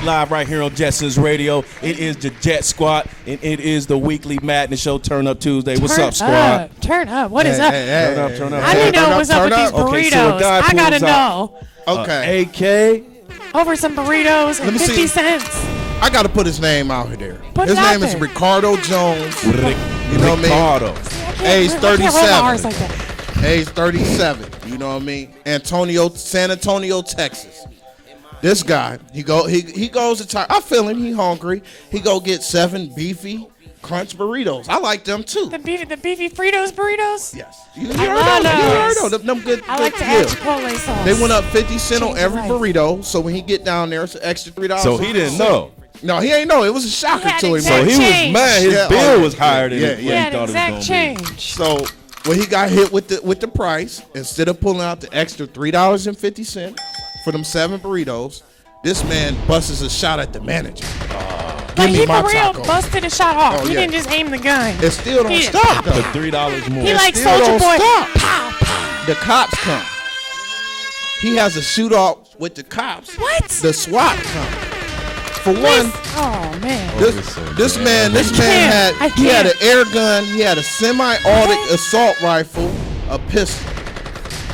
live right here on Jetsonz Radio. It is the Jet Squad, and it is the weekly Madness Show, Turn Up Tuesday. What's up, squad? Turn up. What is up? Turn up. I need to know what's up with these burritos. So I gotta know. Okay. AK. Over some burritos and 50 cents. I gotta put his name out here. Put his it out name is there. Ricardo Jones. You know what I mean? Age 37. Age 37. You know what I mean? San Antonio, Texas. This guy, he goes to I feel him. He hungry. He go get 7 beefy crunch burritos. I like them too. The beefy Fritos burritos. Yes, You heard those. Them good. I like to add Chipotle sauce. They went up 50 cents on every life. burrito. So when he get down there, it's an extra $3. So he didn't know. No, he ain't know. It was a shocker to him. So he was mad. His bill was higher than what he thought it was going to be. Change. So when he got hit with the price, instead of pulling out the extra $3.50 for them 7 burritos, this man busts a shot at the manager. But he for real busted a shot off. He didn't just aim the gun. It still don't stop though. For $3 more. He like Soulja Boy. Pow, pow. The cops come. He has a shootout with the cops. What? The SWAT come. For one, oh man, this man had an air gun, he had a semi-automatic assault rifle, a pistol.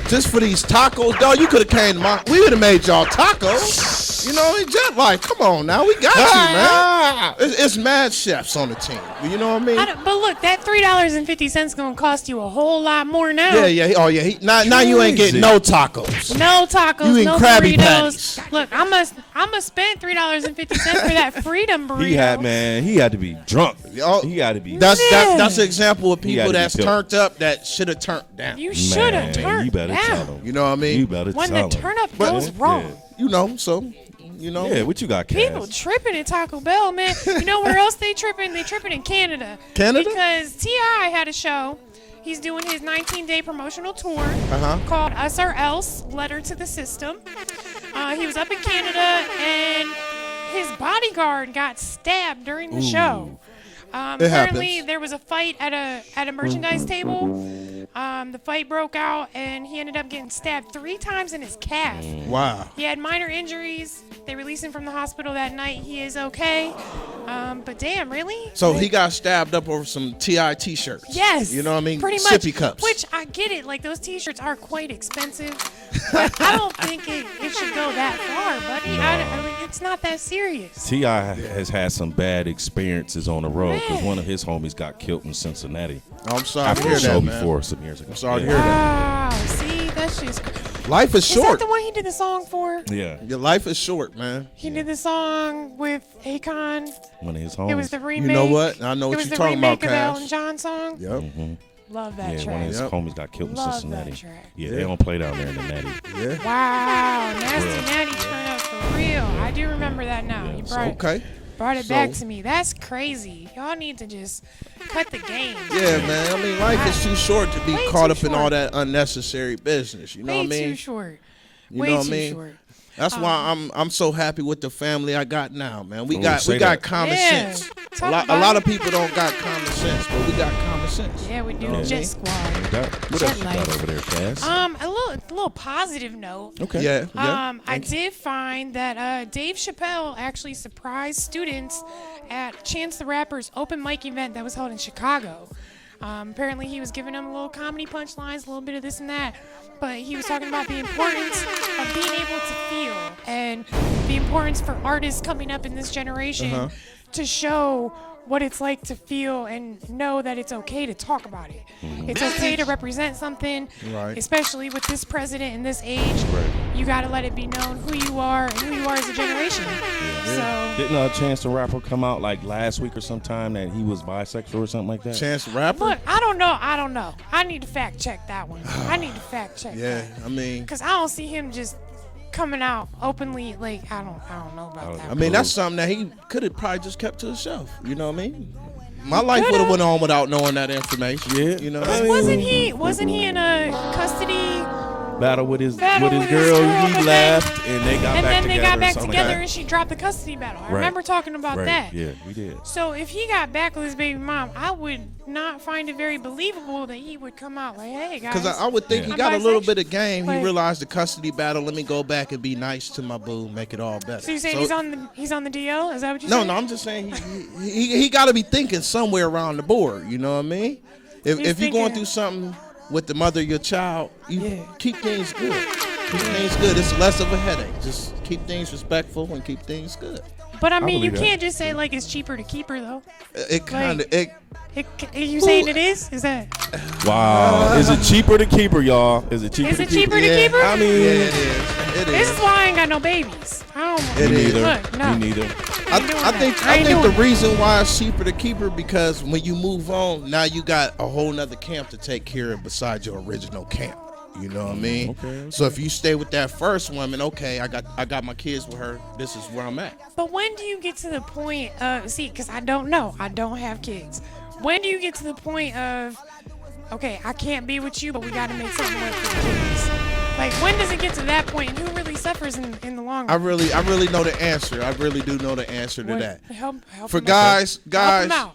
Just for these tacos, dog, you could have came to we would have made y'all tacos. You know, Jet like, come on now, we got you, man. It's mad chefs on the team. You know what I mean? But look, that $3.50 gonna cost you a whole lot more now. Yeah. Oh yeah. Now you ain't getting no tacos. No tacos. You eat no Krabby Patties. Patties. Look, I'ma spend $3.50 for that freedom burrito. He had to be drunk. He had to be. That's an example of people that's turned up that should have turned down. You should have turned You better down. tell him. You know what I mean? You better when tell him. When the turn up goes wrong. Yeah. You know, so. You know? Yeah, what you got, Cass? People tripping at Taco Bell, man. You know where else they tripping? They tripping in Canada. Canada? Because T.I. had a show. He's doing his 19-day promotional tour called Us or Else, Letter to the System. He was up in Canada, and his bodyguard got stabbed during the show. Apparently, there was a fight at a merchandise table. The fight broke out, and he ended up getting stabbed 3 times in his calf. Wow. He had minor injuries. They released him from the hospital that night. He is okay. But damn, really? So he got stabbed up over some T.I. t-shirts. Yes. You know what I mean? Pretty much. Sippy cups. Which I get it. Like, those t-shirts are quite expensive. But I don't think it should go that far, buddy. I mean, it's not that serious. T.I. has had some bad experiences on the road because one of his homies got killed in Cincinnati. I'm sorry I've to hear that, man. before some years ago. I'm sorry to hear that. Wow. See, that's just... Life is short. Is that the one he did the song for? Yeah. Your life is short, man. He did the song with Akon. One of his homies. It was the remake. You know what? I know what you're talking about, It was the remake of the Elton John song. Yep. Mm-hmm. Love that track. One of his homies got killed in Cincinnati. That track. Yeah, they don't play down there in the Natty. Yeah. Wow. Nasty Natty turned up for real. I do remember that now. You brought it back to me. That's crazy. Y'all need to just cut the game. Yeah, man. I mean, life is too short to be caught up in all that unnecessary business. You know what I mean? Way too short. You know what I mean? Short. That's why I'm so happy with the family I got now, man. We got common sense. A lot of people don't got common sense, but we got common sense. Yeah, we do. Jet Squad. What else you got over there, Cass? A little positive note. Okay. Yeah. I did find that Dave Chappelle actually surprised students at Chance the Rapper's open mic event that was held in Chicago. Apparently, he was giving them a little comedy punchlines, a little bit of this and that. But he was talking about the importance of being able to feel and the importance for artists coming up in this generation to show what it's like to feel and know that it's okay to talk about it. It's okay to represent something, especially with this president and this age. You got to let it be known who you are and who you are as a generation. So didn't Chance the Rapper come out like last week or sometime that he was bisexual or something like that? Chance the Rapper? Look, I don't know. I need to fact check that one. I need to fact check that. Yeah, I mean, because I don't see him just coming out openly. Like, I don't know about that. I mean, that's something that he could have probably just kept to himself. You know what I mean? My life would have went on without knowing that information. Yeah, you know. Wasn't he in a custody battle with his girl. He left, and they got back together. And then they got back or something together, like and she dropped the custody battle. I Right. remember talking about Right. that. Yeah, we did. So if he got back with his baby mom, I would not find it very believable that he would come out like, "Hey guys." Because I would think he I'm got a little bisexual. bit of game. He Like- realized the custody battle. Let me go back and be nice to my boo, make it all better. So you saying he's on the DL? Is that what you No, saying? no, I'm just saying he got to be thinking somewhere around the board. You know what I mean? If you're going thinking- through something with the mother of your child, you Yeah. keep things good. Keep things good. It's less of a headache. Just keep things respectful and keep things good. But I mean, you believe that. can't just say like it's cheaper to keep her though. It kind of Are you saying it is? Is that? Wow. Is it cheaper to keep her, y'all? Is it cheaper Is to it keep cheaper her? to keep her? I mean, yeah, it is. It This is. is why I ain't got no babies. I don't. It me is. neither. Look, no. Me neither. I think the reason why it's cheaper to keep her because when you move on, now you got a whole nother camp to take care of besides your original camp. You know what I mean? Okay. So if you stay with that first woman, okay, I got my kids with her. This is where I'm at. But when do you get to the point of because I don't know, I don't have kids. When do you get to the point of okay, I can't be with you, but we got to make something work for the kids? Like when does it get to that point, and who really suffers in the long run? I really know the answer. I really do know the answer to that. Help For him out. guys, Help him out.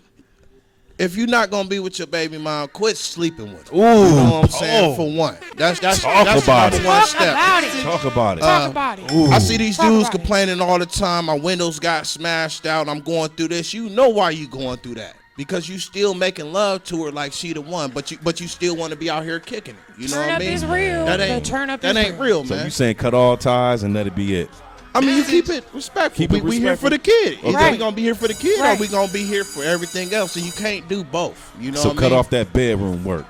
if you're not gonna be with your baby mom, quit sleeping with her. Ooh. You know what I'm saying? For one, that's Talk the about number it. one Talk step. about it. Talk about it. Talk about it. Ooh. I see these Talk dudes about it. complaining all the time. My windows got smashed out. I'm going through this. You know why you going through that? Because you still making love to her like she the one, but you still want to be out here kicking it. You know Turn what I up mean? is real. That The ain't turn up that is ain't real. real, So man. you saying cut all ties and let it be it? I mean, you keep it respectful. Keep it we here respectful. for the kid. Either Right. we gonna be here for the kid Right. or we gonna be here for everything else. And you can't do both. You know So what I cut mean? off that bedroom work.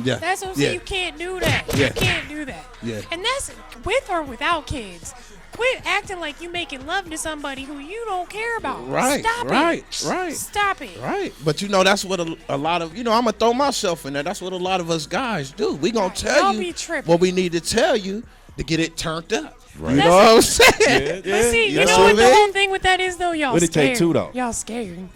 Yeah. That's what I'm yeah. saying. You can't do that. Yeah. You can't do that. Yeah. And that's with or without kids. Quit acting like you making love to somebody who you don't care about. Right, Stop right, it. right. Stop it. Right, but you know that's what a lot of I'm gonna throw myself in there. That's what a lot of us guys do. We gonna tell Don't you be tripping. what we need to tell you to get it turned up. Right. You know what I'm saying? But see, you That's know what what I the mean. whole thing with that is though? Y'all What'd it scared. take two, though? Y'all scared.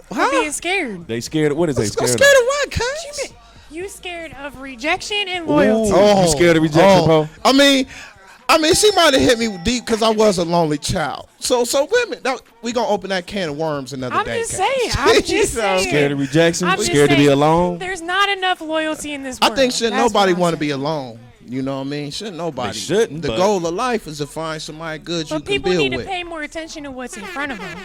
Huh? You're being scared. They scared. What is they I'm scared? scared of what, cuz? You scared of rejection and Of? loyalty. Ooh, you scared of rejection, Paul? I mean, she might have hit me deep because I was a lonely child. So women, we gonna open that can of worms another I'm day. just Kaz. saying. I'm just saying. Scared of rejection? I'm just Scared to be saying, alone? There's not enough loyalty in this I world. think shouldn't That's nobody what I'm want to be saying. alone. You know what I mean? Shouldn't nobody. They shouldn't, The but- goal of life is to find somebody good you But can people build need to with. pay more attention to what's in front of them.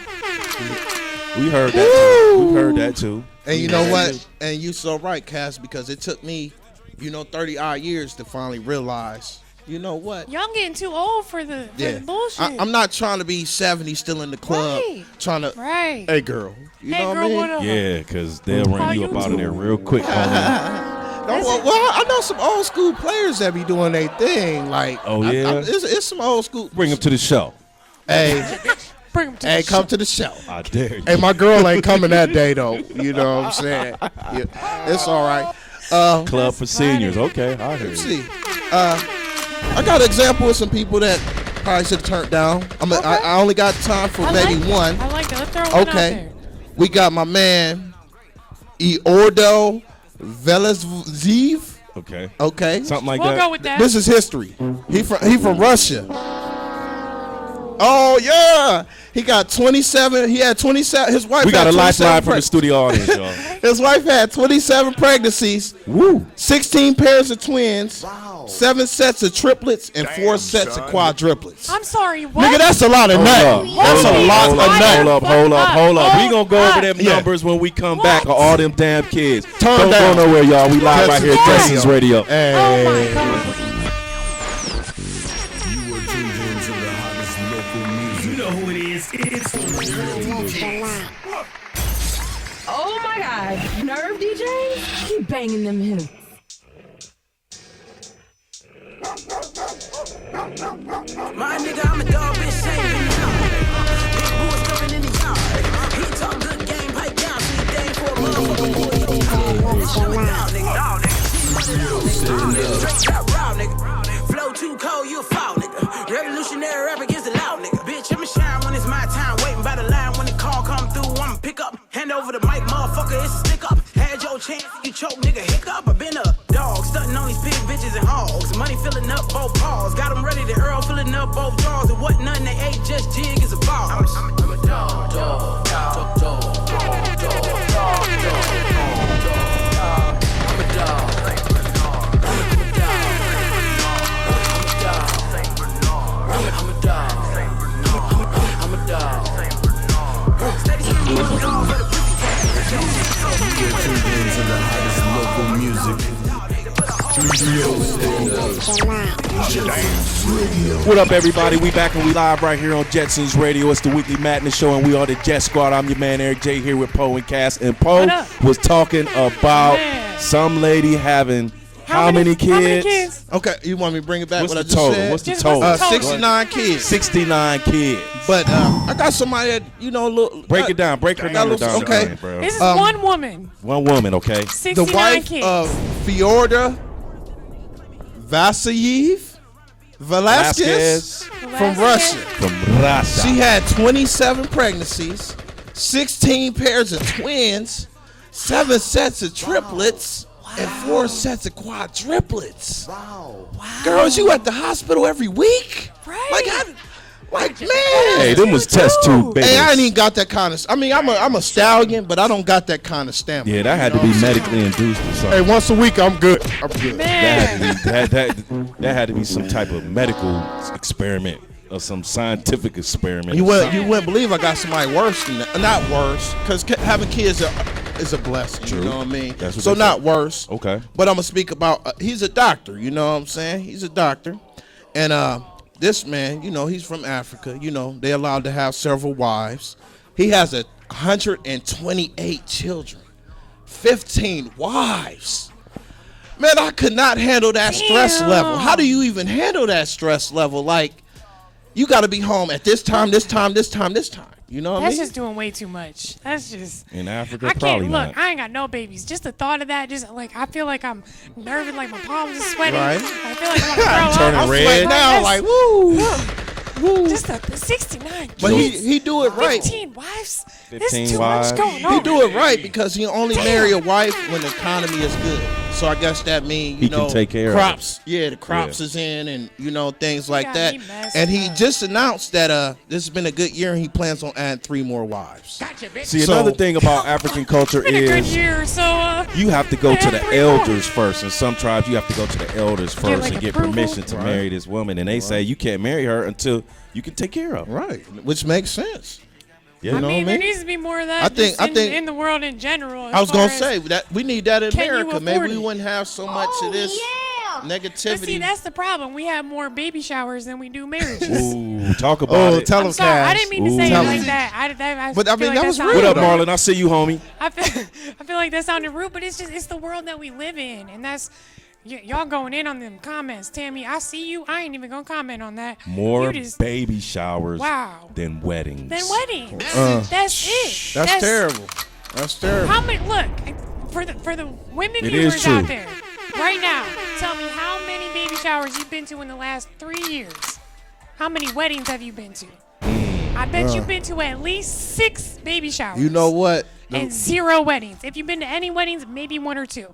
We heard that too. We heard that too. And you know what? And you so right, Cass, because it took me, 30 odd years to finally realize, you know what? Y'all getting too old for the bullshit. I'm not trying to be 70 still in the club Right. trying to, Right. hey girl, you Hey, know girl, what I mean? what up? Yeah, because they'll run you up out of there real quick. homie. No, well, I know some old school players that be doing their thing. Like, Oh, yeah? it's some old school. Bring them to the show. Hey, Bring 'em to hey, the come show. to the show. I dare you. Hey, my girl ain't coming that day though. You know what I'm saying? Yeah, it's all right. Club for seniors. Okay, I heard Let's you. see. I got an example of some people that probably should have turned down. I only got time for I maybe like that. one. I like that. Let's throw one out Okay. there. We got my man, Eordo Velezhev. Okay. Okay. Something like We'll that. go with that. This is history. He from Russia. Oh yeah. He got 27. He had 27. His wife We got had a 27 lifeline from the studio audience, y'all. His wife had 27 pregnancies. Woo. 16 pairs of twins. 7 sets of triplets and 4 sets of quadruplets. I'm sorry. What? Nigga, that's a lot of Hold nut. up. That's a lot of nut. Hold up. We gonna go over Hold them Yeah. numbers when we come What? back of all them damn kids. Turn Don't down. go nowhere, y'all. We live right here at Jetsonz Radio. Oh my God. You are tuned in to the hottest local music. You know who it is. It's Oh my God, Nerve DJ, keep banging them hits. My nigga, I'm a dog, bitch, shame in the yard. Big boy stepping in the yard. He talk good game, pipe down, sweet thing for a motherfucker. Shut me down, nigga. Straight up raw, nigga. Flow too cold, you a foul, nigga. Revolutionary rap against the loud, nigga. Bitch, I'ma shine when it's my time. Waiting by the line when the call come through. I'ma pick up, hand over the mic, motherfucker, it's a stick up. Had your chance, you choke, nigga, hiccup. I been a dog, stunting on these pig bitches and hogs. Money What up, everybody? We back and we live right here on Jetsonz Radio. It's the Weekly Madness Show, and we are the Jet Squad. I'm your man, Eric J, here with Poe and Cass. And Poe was talking about some lady having how many kids? Okay, you want me to bring it back? What's what the I just total? said? What's the total? 69 kids. 69 kids. But I got somebody that, break it down. Break her number down. Okay. Bro. This is one woman. One woman, okay? 69 The wife kids. of Fyodor Velasquez from Russia. From Russia. She had 27 pregnancies, 16 pairs of twins, 7 sets of triplets, and 4 sets of quadruplets. Wow. Girls, you at the hospital every week? Right. Like, man. Hey, them was test tube babies. Hey, I ain't even got that kind of. I mean, I'm a stallion, but I don't got that kind of stamina. Yeah, that had to be medically induced or something. Hey, once a week, I'm good. I'm good. Man. That had to be some type of medical experiment or some scientific experiment. You wouldn't believe I got somebody worse than that. Not worse, because having kids is a blessing. True. You know what I mean? That's what so they not say. worse. Okay. But I'm gonna speak about. He's a doctor. You know what I'm saying? He's a doctor, and this man, he's from Africa. They're allowed to have several wives. He has 128 children, 15 wives. Man, I could not handle that stress level. How do you even handle that stress level? Like, you got to be home at this time. You know what I That's mean? just doing way too much. That's just In Africa, I probably can't not. look. I ain't got no babies. Just the thought of that, just like I feel like I'm nervous, like my palms are sweating. Right. I feel like I want to throw Turning up. I'm red. sweating now, like, woo. Just the 69 But kids. he do it right. 15 wives. 15 There's too wives. much going on. He do it right because he only marry a wife when the economy is good. So I guess that means He can take care of crops. Yeah, the crops is in, and things like got that. me messed And he up. just announced that this has been a good year, and he plans on adding 3 more wives. See, So- another thing about African culture It's been a good is year, so you have to go to the 3 more. elders first. In some tribes, you have to go to the elders first like, and get approval. permission to marry this woman. And they say you can't marry her until you can take care of her. Right, which makes sense. Yeah. I know mean, what I there mean? needs to be more of that. I think- in the world in general. I was gonna as say that we need that in Can you America. Maybe afford we it? wouldn't have so much of this negativity. But see, that's the problem. We have more baby showers than we do marriages. Ooh, talk about it. tell I'm him, sorry, I Cass. didn't mean to say Tell it like him. that. But, I mean, feel like that was sounded What up, though. Marlon? I see you, homie. I feel like that sounded rude, but it's the world that we live in, and that's y'all going in on them comments. Tammy, I see you. I ain't even gonna comment on that. More You just- baby showers Wow. than weddings. Then weddings. That's it. That's terrible. That's terrible. How many? Look, for the women It viewers is true. out there, right now, tell me how many baby showers you've been to in the last 3 years. How many weddings have you been to? I bet you've been to at least 6 baby showers. You know what? And 0 weddings. If you've been to any weddings, maybe 1 or 2.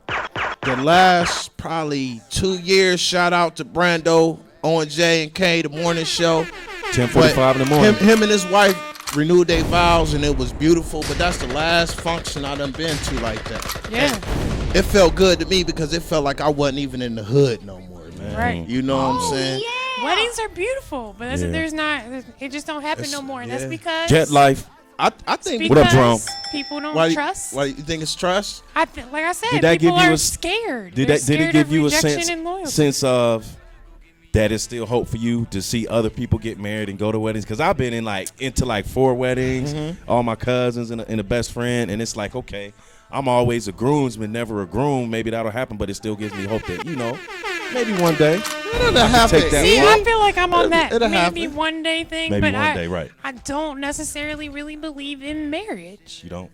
The last probably 2 years, shout out to Brando, Owen J, and Cain, the morning show. 10:45 in the morning. Him and his wife renewed their vows, and it was beautiful. But that's the last function I done been to like that. Yeah. And it felt good to me because it felt like I wasn't even in the hood no more, man. Right. You know what I'm saying? Weddings are beautiful, but Yeah. there's not. It just don't happen no more. And that's because Jet life. I think. What up, Jerome? People don't Why trust. you think it's trust? Like I said, Did that people give you are a- scared. Did They're it scared give of you a rejection and loyalty. sense of that it's still hope for you to see other people get married and go to weddings? Because I've been into 4 weddings, all my cousins and a best friend, and it's like, okay, I'm always a groomsman, never a groom. Maybe that'll happen, but it still gives me hope that maybe one day. It'll happen. take that See, look. I feel like I'm on that It'll maybe happen. one day thing, Maybe but one day, right. I don't necessarily really believe in marriage. You don't.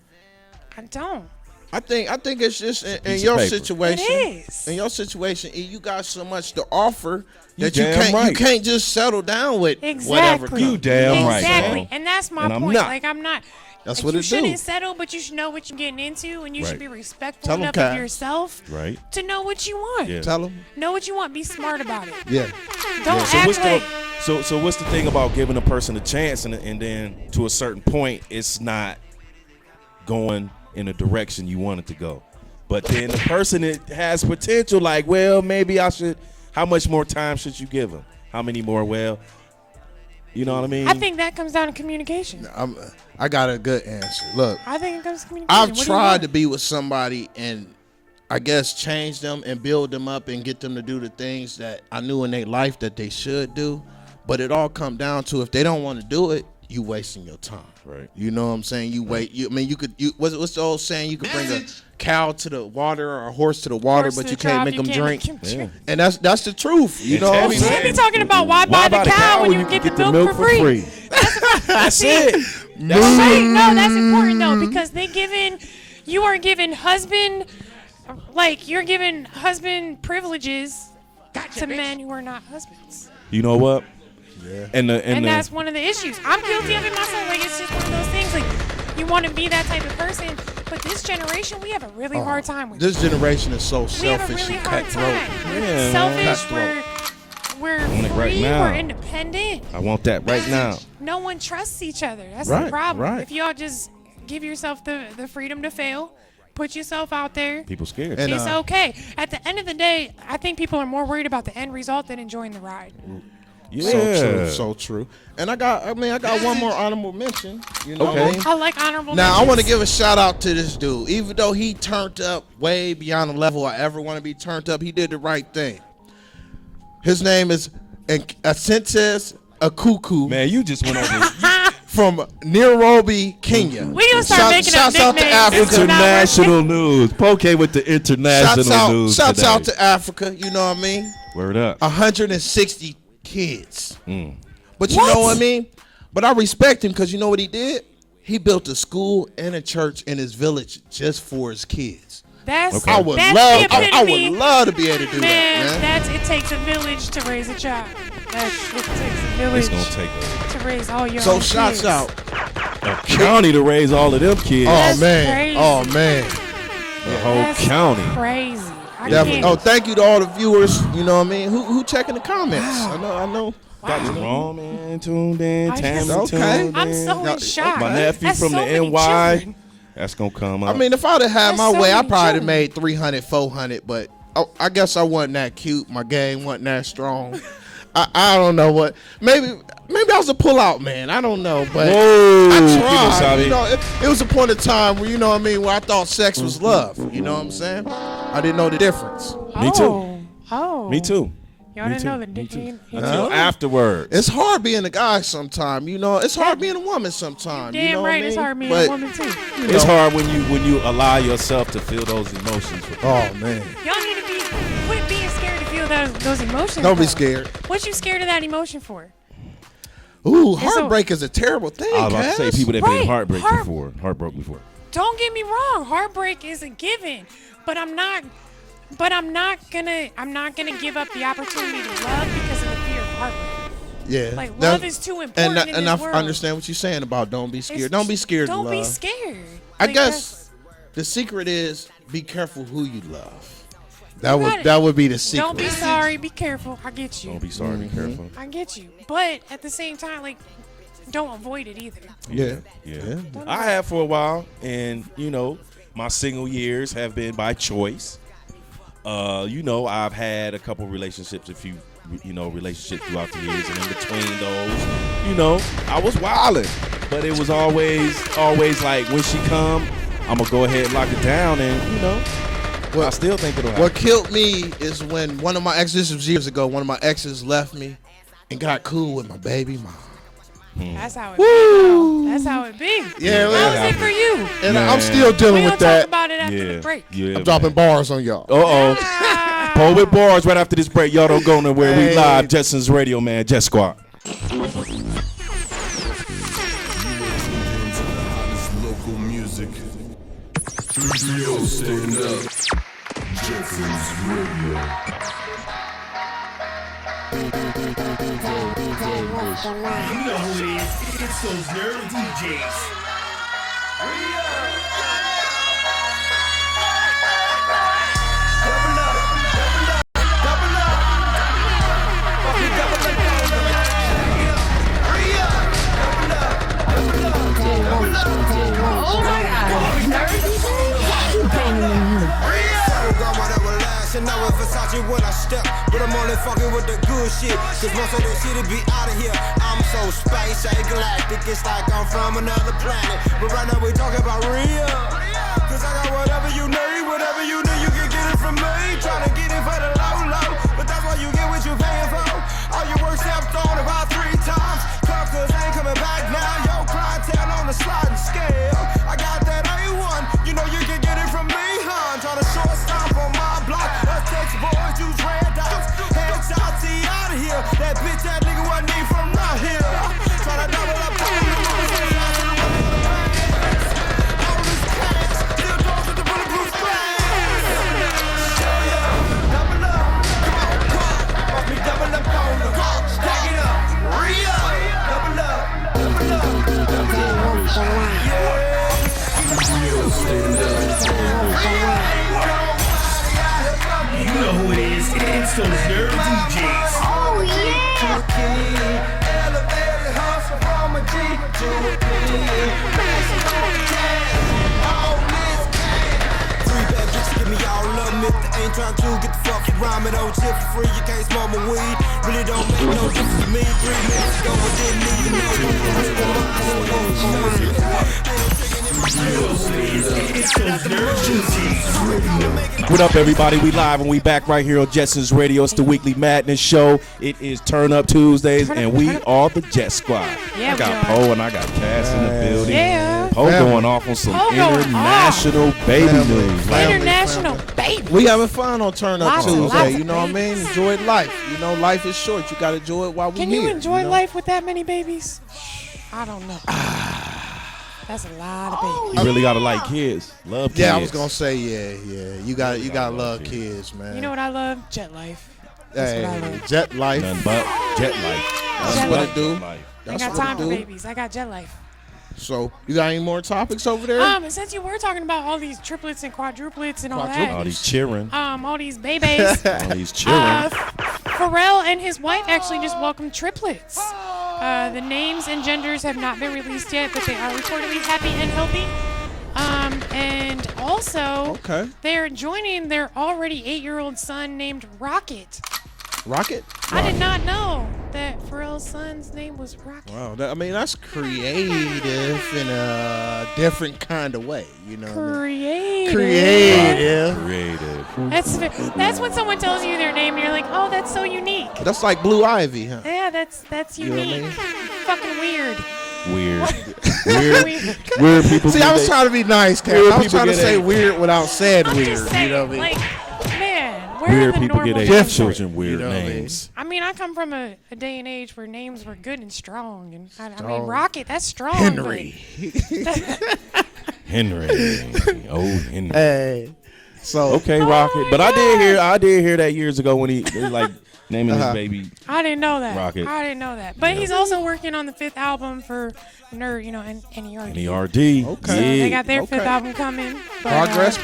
I don't. I think it's just in Piece of your paper. situation. It is. In your situation, you got so much to offer You that you damn can't right. you can't just settle down with whatever Exactly. comes. You damn right, Exactly. man. And that's my And I'm point. not. Like I'm not. That's like, what you it do. shouldn't settle, but you should know what you're getting into, and you Right. should be respectful Tell 'em, enough Kai. of yourself Right. to know what you want. Yeah. Tell them. Know what you want. Be smart about it. Yeah. Don't So act what's like. so what's the thing about giving a person a chance and then to a certain point it's not going in a direction you want it to go, but then the person that has potential, like, well, maybe I should. How much more time should you give them? How many more? Well, you know what I mean. I think that comes down to communication. I got a good answer. Look, I think it comes to communication. I've What do you tried want? to be with somebody and I guess, change them and build them up and get them to do the things that I knew in their life that they should do. But it all come down to if they don't want to do it, you wasting your time. Right. You know what I'm saying? You wait. What's the old saying? You could bring a cow to the water or a horse to the water, but you can't make them drink. And that's the truth. You know what I'm saying? They be talking about why buy the cow when you get the milk for free. That's it. No, that's important though, because you are giving husband, like you're giving husband privileges to men who are not husbands. You know what? Yeah. And that's one of the issues. I'm guilty of it myself. Like, it's just one of those things. Like, you want to be that type of person, but this generation, we have a really hard time with this generation is so we selfish have a really and hard cutthroat. time. We're selfish. We're free. Right now. We're independent. I want that right now. No one trusts each other. That's Right, the problem. right. If y'all just give yourself the freedom to fail, put yourself out there. People scared. And, It's okay. At the end of the day, I think people are more worried about the end result than enjoying the ride. Yeah. So true. And I got one more honorable mention. You know what I mean? I like honorable Now, mentions. I want to give a shout out to this dude. Even though he turned up way beyond the level I ever want to be turned up, he did the right thing. His name is Jetsonz Akuku. Man, you just went over From Nairobi, Kenya. We gonna start making up Shouts out to nicknames. Africa. international news. Poke with the international news Shouts today. out to Africa. You know what I mean? Word up. 160 kids. But you know what I mean? But I respect him because you know what he did? He built a school and a church in his village just for his kids. That's I would that's love the epitome. to be able to do Man, that, man. it takes a village to raise a child. It takes a village It's gonna take to raise all your So own shouts kids. out. a county to raise all of them kids. Oh That's man. crazy. Oh man. The whole That's county. crazy. I Definitely. can't. Oh, thank you to all the viewers. You know what I mean? Who checking the comments? I know. Dr. Roman tuned in. I Tammy just- tuned Okay. in. I'm so in shock. My nephew That's from so the many NY. children. That's gonna come up. I mean, if I'd have had There's my so way, I many probably children. made 300, 400, but I guess I wasn't that cute. My game wasn't that strong. I don't know what. Maybe I was a pullout man. I don't know, but Whoa, I people tried. sabi. You know, it was a point of time where, you know what I mean, where I thought sex was love. You know what I'm saying? I didn't know the difference. Me too. Oh. Me too. Y'all Me didn't too. know the Me too. dick. Until afterwards. It's hard being a guy sometimes, you know. It's hard being a woman sometimes. Damn you know right, what I mean? it's hard being But, a woman too. It's hard when you allow yourself to feel those emotions. Oh man, Y'all need to quit being scared to feel those emotions. don't be though. scared. What you scared of that emotion for? Ooh, It's heartbreak is a terrible thing. I was about to say Cass. people that Right. been heartbroken before. Don't get me wrong, heartbreak is a given, but I'm not gonna give up the opportunity to love because of the fear of heartbreak. Yeah, Like, That- love is too important in and this I world. understand what you're saying about don't be scared. It's- Don't be scared to Don't love. be scared. I Like, guess the secret is be careful who you love. got it. That would be the secret. Don't be sorry. Be careful. I get you. Don't be sorry. Be careful. I get you. But at the same time, like, don't avoid it either. Yeah. Yeah. I have for a while, and my single years have been by choice. I've had a couple relationships, a few relationships throughout the years, and in between those, I was wilding, but it was always like when she come, I'm gonna go ahead and lock it down, and I still think it'll happen. What killed me is when one of my exes, this was years ago, one of my exes left me and got cool with my baby mom. That's how it be. Though. That's how it be. Yeah, How man. was it for you? And Man. I'm still We dealing gonna with talk that. about it after the break. Yeah, I'm dropping bars on y'all. Ah. Pull with bars right after this break. Y'all don't go nowhere. Hey. We live, Jetsonz Radio, man. Jet Squad. Local music. Yo, stand up. Jetsonz Radio. You know who it is. It's those nerdy DJs. Oh my God. Nerdy DJ? You banging them. And now with Versace when I step, but I'm only fucking with the good shit. Cause most of that shit be out of here. I'm so space, ain't galactic. It's like I'm from another planet. But right now we talking about real. Cause I got whatever you need, you can get those nerve DJs. Oh, yeah. Elevated hustle from a G to a P. Flashing on the gas. All this cash. 3 bad bitches give me all love. If they ain't trying to get the fuck around me, don't chip for free. You can't smoke my weed. Really don't make no difference to me. 3 minutes ago, I didn't even know. It's those nerve DJs. What up, everybody? We live and we back right here on Jetsonz Radio. It's the Weekly Madness Show. It is Turn Up Tuesdays, and we are the Jet Squad. Yeah, I got Poe and I got Cass in the building. Yeah. Poe going off on some Poe going international baby news. International baby. We having fun on Turn Up Lots of Tuesday. You know what I babies. mean? Enjoy life. You know, life is short. You got to enjoy it while we're Can here. you enjoy know? life with that many babies? I don't know. That's a lot of babies. You really gotta like kids. Love kids. Yeah, I was gonna say yeah. You gotta love kids, man. You know what I love? Jet life. That's Hey, what I love. jet life. Nothing but jet life. That's Jet what life. it do. I That's got what time it for do. babies. I got jet life. So, you got any more topics over there? And since you were talking about all these triplets and quadruplets and all All that, these cheering. all these babies, All these cheering. Pharrell and his wife actually just welcomed triplets. The names and genders have not been released yet, but they are reportedly happy and healthy. And also, they're joining their already 8-year-old son named Rocket. Rocket? I did not know that Pharrell's son's name was Rocket. Wow, that's creative in a different kind of way, you know. Creative. Creative. That's when someone tells you their name and you're like, oh, that's so unique. That's like Blue Ivy, huh? Yeah, that's You know what I unique. mean? Fucking weird. Weird people. See, I was trying to be nice, Cam. I was trying to say weird without saying I'm weird. just saying, You know what I mean? like, man, where Weird are the people normal get people? their children weird You know what I mean? names. I mean, I come from a day and age where names were good and strong. And I mean, Strong. Rocket, that's strong. Henry. Henry. Oh, Henry. Hey. So Okay, Rocket. But I did hear that years ago when he like naming his baby. I didn't know that. Rocket. I didn't know that. But he's also working on the 5th album for Nerd, and NERD. NERD. Okay. So they Yeah. got their 5th album coming. But, progress.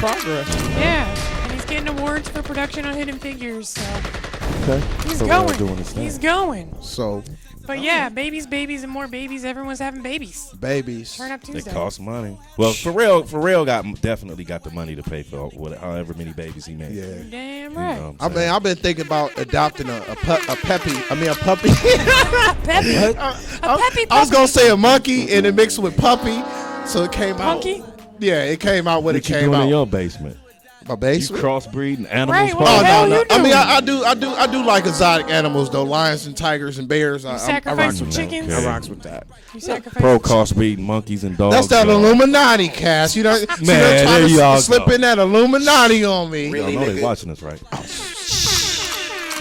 Yeah. And he's getting awards for production on Hidden Figures. So Okay. he's Pharrell going. doing his thing. He's going. So But yeah, babies, and more babies. Everyone's having babies. babies. Turn Up They Tuesday. cost money. Well, Pharrell definitely got the money to pay for however many babies he made. Yeah. Damn You right. know what I I'm mean, saying? I've been thinking about adopting a puppy. Peppy. I was gonna say a monkey and it mixed with puppy, so it came Monkey? out. Yeah, it came out when What it you came doing out. in your basement? My You basement. crossbreeding animals? Right, what Oh the hell no! you I mean, doing? I do like exotic animals though, lions and tigers and bears. I sacrifice rocks some with chickens? that. I rocks with that. You sacrifice. Pro crossbreeding monkeys and dogs. That's that y'all. Illuminati cast. You know, see, Man, they're trying there to y'all slip go. in that Illuminati on me. Y'all know they watching us, right?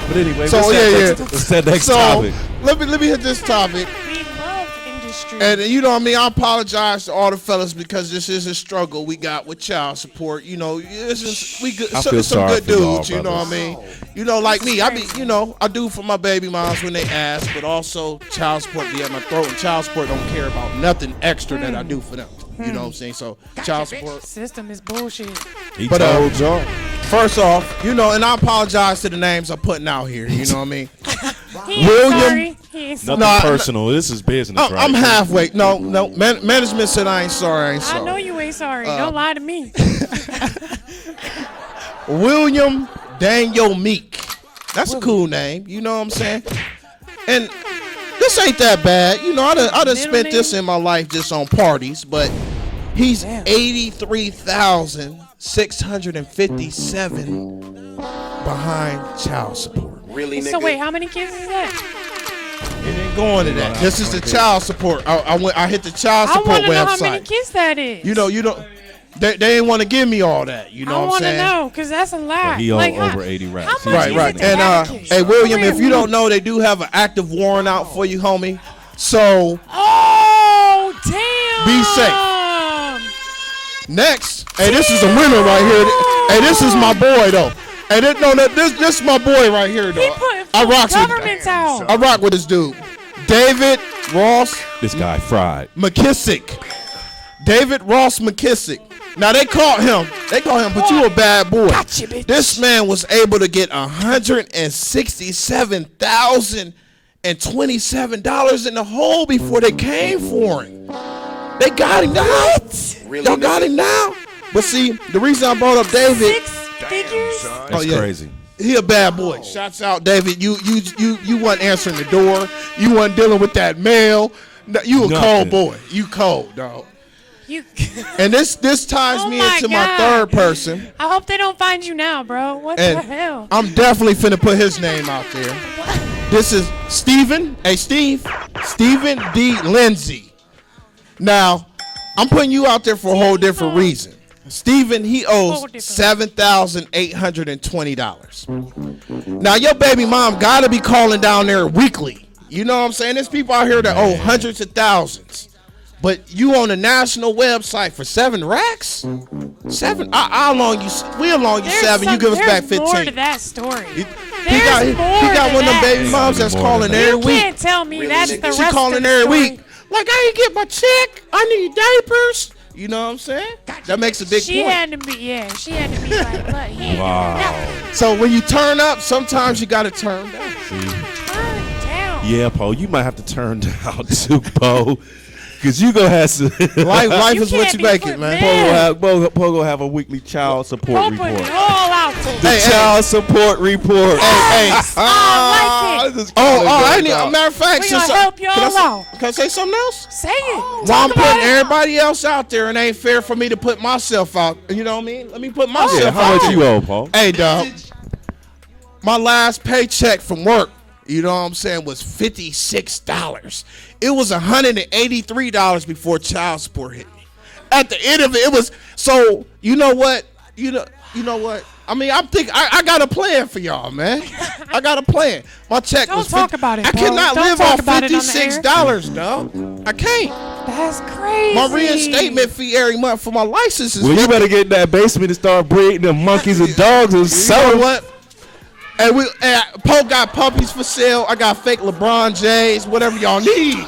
But anyway, So, let's set next So topic. let me hit this topic. We love industry. And you know what I mean? I apologize to all the fellas because this is a struggle we got with child support. You know, this is I some feel good sorry for y'all, dudes. You know what I brothers. mean? You know, like me, I do for my baby moms when they ask, but also child support be at my throat, and child support don't care about nothing extra that I do for them. You know what I'm saying? So child support. System is bullshit. He But, told y'all. First off, you know, and I apologize to the names I'm putting out here. You know what I mean? He ain't William- sorry. He ain't sorry. Nothing No, personal. This is business, right? I'm halfway. No, management said I ain't sorry. I ain't sorry. I know you ain't sorry. Don't lie to me. William Daniel Meek. That's a cool name. You know what I'm saying? And this ain't that bad. You know, I done spent this in my life just on parties, but he's 83,657 behind child support. Really, So wait, how many kids is that? It ain't going to that. This is the child support. I hit the child I support want to know how website. many kids that is. You don't. They didn't want to give me all that. You know I what I'm want to saying? know because that's a lot. He like, over 80 racks. How much Right, is right. it to And have a kid? hey, William, Come if here, you don't know, they do have an active warrant out for you, homie. So Oh damn! Be safe. next, hey, this is a winner right here. Hey, this is my boy though. Hey, this is my boy right here He though. put I rock governments out. I rock with this dude, David Ross This guy fried. McKissick. David Ross McKissick. Now they caught him. They call him, but you a bad boy. Gotcha, bitch. This man was able to get $167,027 in the hole before they came for him. They got him now. Y'all got him now. But see, the reason I brought up David. 6 figures? That's crazy. He a bad boy. Shouts out, David. You wasn't answering the door. You wasn't dealing with that mail. No, you a cold boy. You cold, dog. And this ties me into my third person. I hope they don't find you now, bro. What the hell? I'm definitely finna put his name out there. This is Steven. Hey, Steven D. Lindsay. Now, I'm putting you out there for a whole different reason. Steven, he owes $7,820. Now, your baby mom gotta be calling down there weekly. You know what I'm saying? There's people out here that owe hundreds of thousands. But you on a national website for 7 racks? 7? I'll loan you. We'll loan you 7. You give us back 15. There's more to that story. He got one of them baby moms that's calling every week. You can't tell me that's the rest of the story. She calling every week. Like, I ain't get my check. I need diapers. You know what I'm saying? That makes a big point. She had to be like, look, here. Wow. So when you turn up, sometimes you got to turn down. Turn down. Yeah, Poe, you might have to turn down too, Poe. Because you going to have some. Life is what you make it, man. Poe gonna have a weekly child support report. Put it all out there. Child support report. Hey. I like it. Matter of fact, We're going to help y'all out. Can I say something else? Say it. Well, I'm putting everybody else out there, and it ain't fair for me to put myself out. You know what I mean? Let me put myself out. How much you owe, Paul? Hey, dog. My last paycheck from work, you know what I'm saying, was $56. It was $183 before child support hit me. At the end of it, it was so. You know what? You know what? I mean, I'm thinking I got a plan for y'all, man. I got a plan. My check was. Don't talk about it. I cannot live off $56, dog. I can't. That's crazy. My reinstatement fee every month for my license is. Well, you better get in that basement and start breeding them monkeys and dogs and sell them. What? And Poe got puppies for sale. I got fake LeBron James, whatever y'all need.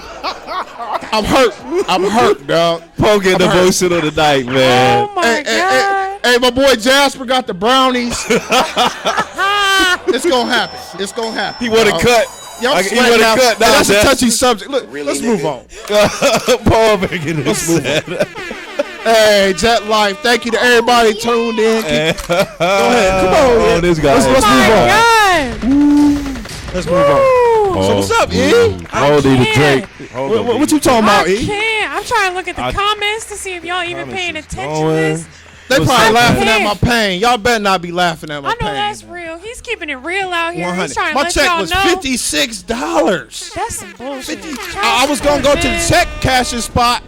I'm hurt, dog. Poe getting the bullshit of the night, man. Oh my God. Hey, my boy Jasper got the brownies. It's gonna happen. He want to cut. Y'all sweating now. That's a touchy subject. Look, let's move on. Paul making this. Hey, Jet Life. Thank you to everybody tuned in. Go ahead. Come on. This guy. Let's move on. Let's move on. So what's up, E? Hold the Drake. What you talking about, E? I can't. I'm trying to look at the comments to see if y'all even paying attention to this. They probably laughing at my pain. Y'all better not be laughing at my pain. I know that's real. He's keeping it real out here. 100. He's trying to my let check y'all was know. $56. That's some bullshit. I was gonna go to the check cashing spot,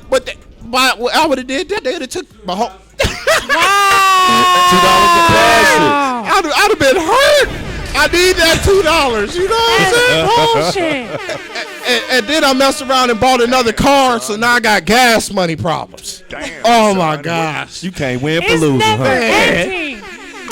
but I would have did that. They would have took my whole. $2 I'd have been hurt. I need that $2. You know what I'm saying? Bullshit. And then I messed around and bought another car, so now I got gas money problems. Damn. Oh my gosh. You can't win for It's losing, never huh? ending.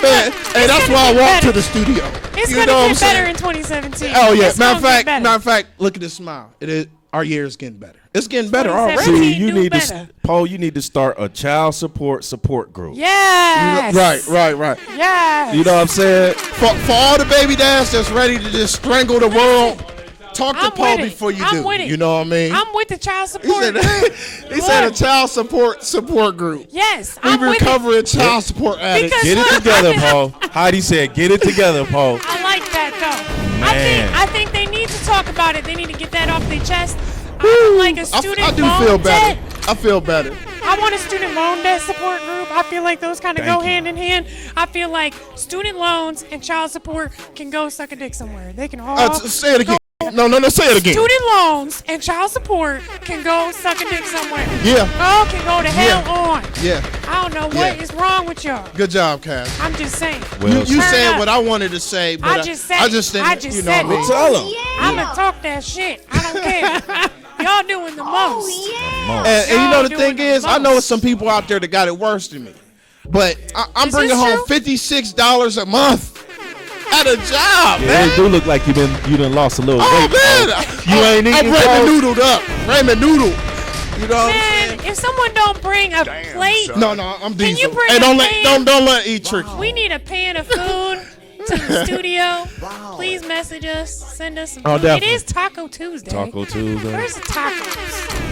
Man, hey, that's why I walked to the studio. It's You gonna know what I'm get better saying? in 2017. Oh yeah. It's Matter gonna get of better. fact, look at this smile. It is our year is getting better. It's getting better 2017. already. See, you Do need better. to, Paul. You need to start a child support group. Yes. Right. Yes. You know what I'm saying? For all the baby dads that's ready to just strangle the world, talk to I'm Paul with it. before you I'm do. with it. You know what I mean? I'm with the child He support said, group. he said a child support group. Yes, We I'm with it. recovering child support addicts. Because Get it look, together, Paul. Heidi said, "Get it together, Paul." I like that though. Man. I think they need to talk about it. They need to get that off their chest. I'm like a student I do loan feel better. debt. I feel better. I want a student loan debt support group. I feel like those kind of Thank go you. hand in hand. I feel like student loans and child support can go suck a dick somewhere. They can all Say it again. No, say it again. Student loans and child support can go suck a dick somewhere. Yeah. Oh, can go to hell on. Yeah. I don't know what is wrong with y'all. Good job, Cass. I'm just saying. Well, You Turn said up. what I wanted to say, but I just said it. didn't. I just you know said what I mean? it. Tell him. I'ma talk that shit. I don't care. Y'all doing the most. And you know the Y'all thing doing is, the I know most. it's some people out there that got it worse than me, but I'm Is bringing this home true? $56 a month at a job, Yeah, man. it do look like you done lost a little Oh weight. man, You ain't eating, I'm Paul? Raymond Noodled up. Raymond Noodle. You know what I'm Man, saying? if someone don't bring a plate, No, I'm Can you Diesel. bring Hey, a pan? don't let E trick you. we need a pan of food to the studio. Please message us, send us some food. It definitely. is Taco Tuesday. Taco Tuesday. Where's the tacos?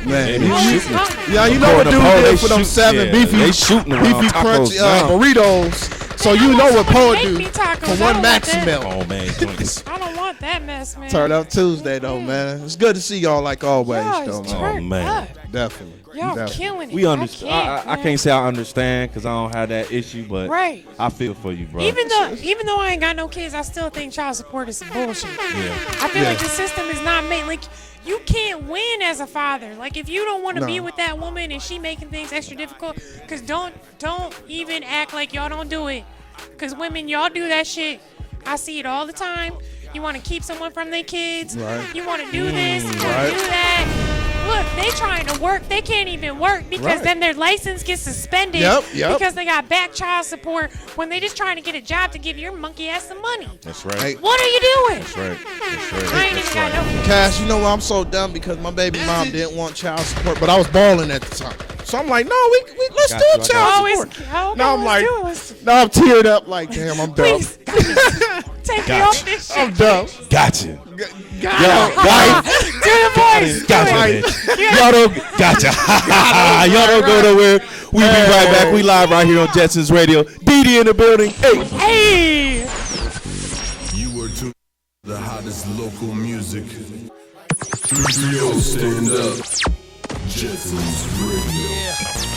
Man, They shooting. yeah, you know what dude According to did Poe, for them they 7 shoot- beefy, they shooting around beefy tacos crunchy now. burritos. So Man, you I know want what someone Poe to do make me tacos. for I one don't want that. Maximil. Oh man, joints. I don't want that mess, man. Turn up Tuesday though, man. It's good to see y'all like always, Y'all though, is man. turned man. up. Definitely. Y'all Definitely. killing it. We understand. I man. can't say I understand because I don't have that issue, but Right. I feel for you, bro. Even though I ain't got no kids, I still think child support is some bullshit. yeah. I feel Yeah. like the system is not made like you can't win as a father. Like if you don't want to No. be with that woman and she making things extra difficult, cause don't even act like y'all don't do it. Cause women, y'all do that shit. I see it all the time. You want to keep someone from their kids. Right. You want to do this. You want right. to do that. Look, they trying to work. They can't even work because Right. then their license gets suspended Yep. because they got back child support when they just trying to get a job to give your monkey ass some money. That's right. Hey. What are you doing? That's right. That's right. I ain't even got no kids. Cash, you know what? I'm so dumb because my baby mom didn't want child support, but I was balling at the time. So I'm like, no, we let's Got do you, I child got support. Now I'm like, now I'm teared up like, damn, I'm dumb. please, take me off this shit. I'm dumb. Gotcha. Yo, Got wife. Do the voice. Gotcha, Right. bitch. Y'all don't. Gotcha. Y'all don't go nowhere. We'll be right back. We live right here on Jetsonz Radio. DD in the building. Hey. Hey. You were to the hottest local music. 3-0 stand up. Jetsonz Radio.